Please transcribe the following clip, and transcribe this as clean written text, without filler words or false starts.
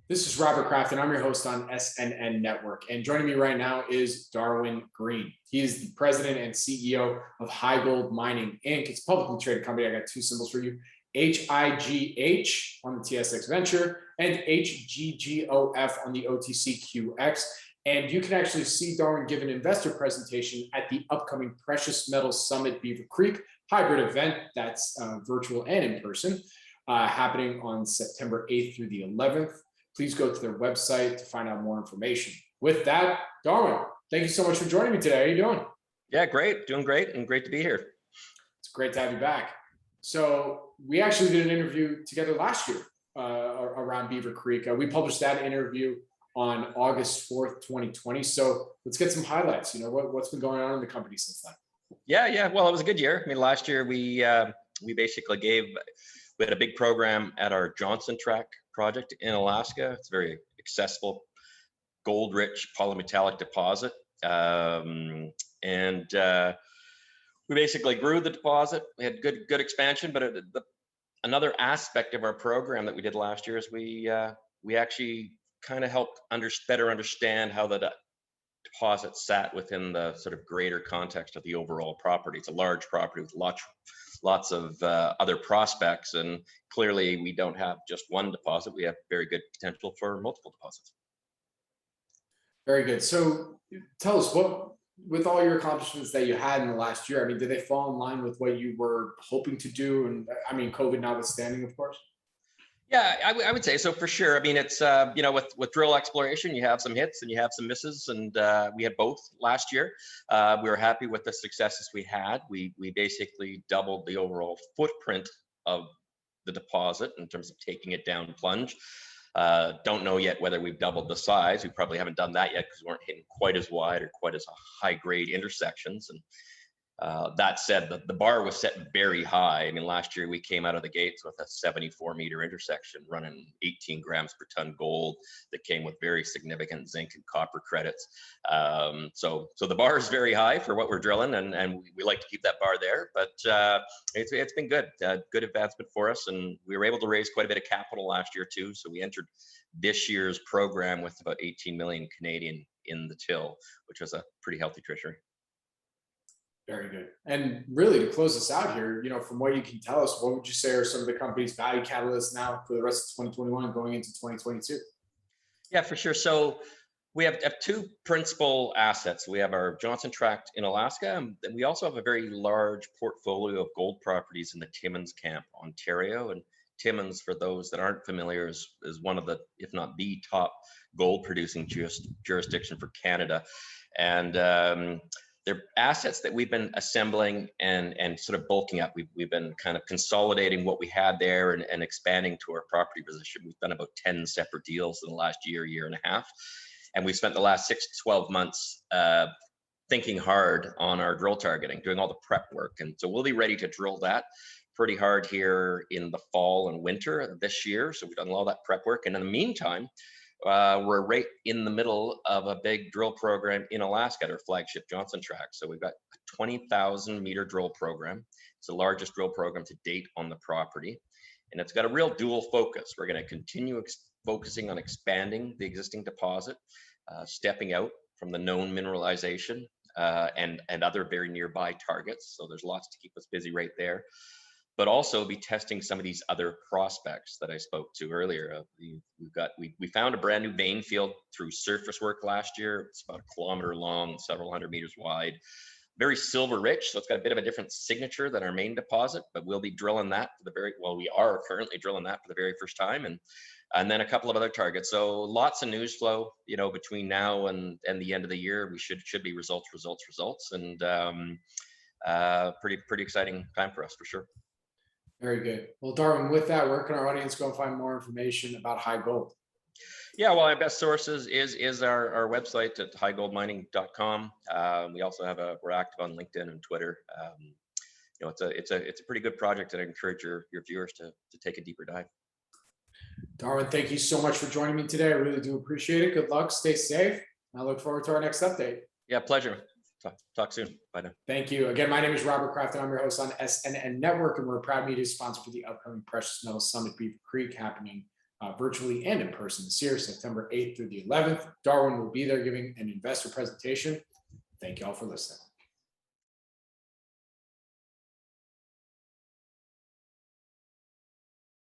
This is Robert Kraft, and I'm your host on SNN.Network. And joining me right now is Darwin Green. He is the president and CEO of HighGold Mining Inc. It's a publicly traded company. I got two symbols for you: HIGH on the TSX Venture and HGGOF on the OTCQX. And you can actually see Darwin give an investor presentation at the upcoming Precious Metals Summit Beaver Creek hybrid event that's virtual and in person, happening on September 8th through the 11th. Please go to their website to find out more information. With that, Darwin, thank you so much for joining me today. How are you doing? Yeah, great. Doing great, and great to be here. It's great to have you back. So we actually did an interview together last year around Beaver Creek. We published that interview on August 4th, 2020. So let's get some highlights. You know, what's been going on in the company since then? Yeah. Well, it was a good year. I mean, last year we basically we had a big program at our Johnson Tract Project in Alaska. It's a very accessible, gold-rich polymetallic deposit, and we basically grew the deposit. We had good expansion, but another aspect of our program that we did last year is we actually kind of helped better understand how the deposit sat within the sort of greater context of the overall property. It's a large property with lots of other prospects, and clearly we don't have just one deposit. We have very good potential for multiple deposits. Very good. So tell us, what, with all your accomplishments that you had in the last year, I mean, did they fall in line with what you were hoping to do? And I mean, COVID notwithstanding, of course. Yeah, I would say so for sure. I mean, it's you know, with drill exploration, you have some hits and you have some misses, and we had both last year. We were happy with the successes we had. We basically doubled the overall footprint of the deposit in terms of taking it down plunge. Don't know yet whether we've doubled the size. We probably haven't done that yet because we weren't hitting quite as wide or quite as high grade intersections. And that said, the bar was set very high. I mean, last year we came out of the gates with a 74-meter intersection running 18 grams per ton gold that came with very significant zinc and copper credits. So the bar is very high for what we're drilling, and we like to keep that bar there. But it's been good, good advancement for us, and we were able to raise quite a bit of capital last year too. So we entered this year's program with about 18 million Canadian in the till, which was a pretty healthy treasury. Very good. And really, to close us out here, you know, from what you can tell us, what would you say are some of the company's value catalysts now for the rest of 2021 and going into 2022? Yeah, for sure. So we have two principal assets. We have our Johnson Tract in Alaska, and we also have a very large portfolio of gold properties in the Timmins camp, Ontario. And Timmins, for those that aren't familiar, is one of the, if not the top gold producing jurisdiction for Canada. And they're assets that we've been assembling and sort of bulking up. We've been kind of consolidating what we had there and expanding to our property position. We've done about 10 separate deals in the last year and a half. And we spent the last 6 to 12 months thinking hard on our drill targeting, doing all the prep work. And so we'll be ready to drill that pretty hard here in the fall and winter this year. So we've done all that prep work. And in the meantime, we're right in the middle of a big drill program in Alaska at our flagship Johnson Tract. So we've got a 20,000 meter drill program. It's the largest drill program to date on the property. And it's got a real dual focus. We're going to continue focusing on expanding the existing deposit, stepping out from the known mineralization and other very nearby targets. So there's lots to keep us busy right there. But also be testing some of these other prospects that I spoke to earlier. We found a brand new vein field through surface work last year. It's about 1 kilometer long, several hundred meters wide, very silver rich. So it's got a bit of a different signature than our main deposit, but we'll be drilling that we are currently drilling that for the very first time, and then a couple of other targets. So lots of news flow, you know, between now and the end of the year. We should be results, and pretty exciting time for us for sure. Very good. Well, Darwin, with that, where can our audience go and find more information about HighGold? Yeah, well, our best sources is our website at HighGoldMining.com. We also have we're active on LinkedIn and Twitter. You know, it's a pretty good project, and I encourage your viewers to take a deeper dive. Darwin, thank you so much for joining me today. I really do appreciate it. Good luck. Stay safe. I look forward to our next update. Yeah, pleasure. Talk soon. Bye now. Thank you. Again, my name is Robert Kraft, and I'm your host on SNN.Network, and we're a proud media sponsor for the upcoming Precious Metals Summit Beaver Creek happening virtually and in person this year, September 8th through the 11th. Darwin will be there giving an investor presentation. Thank you all for listening.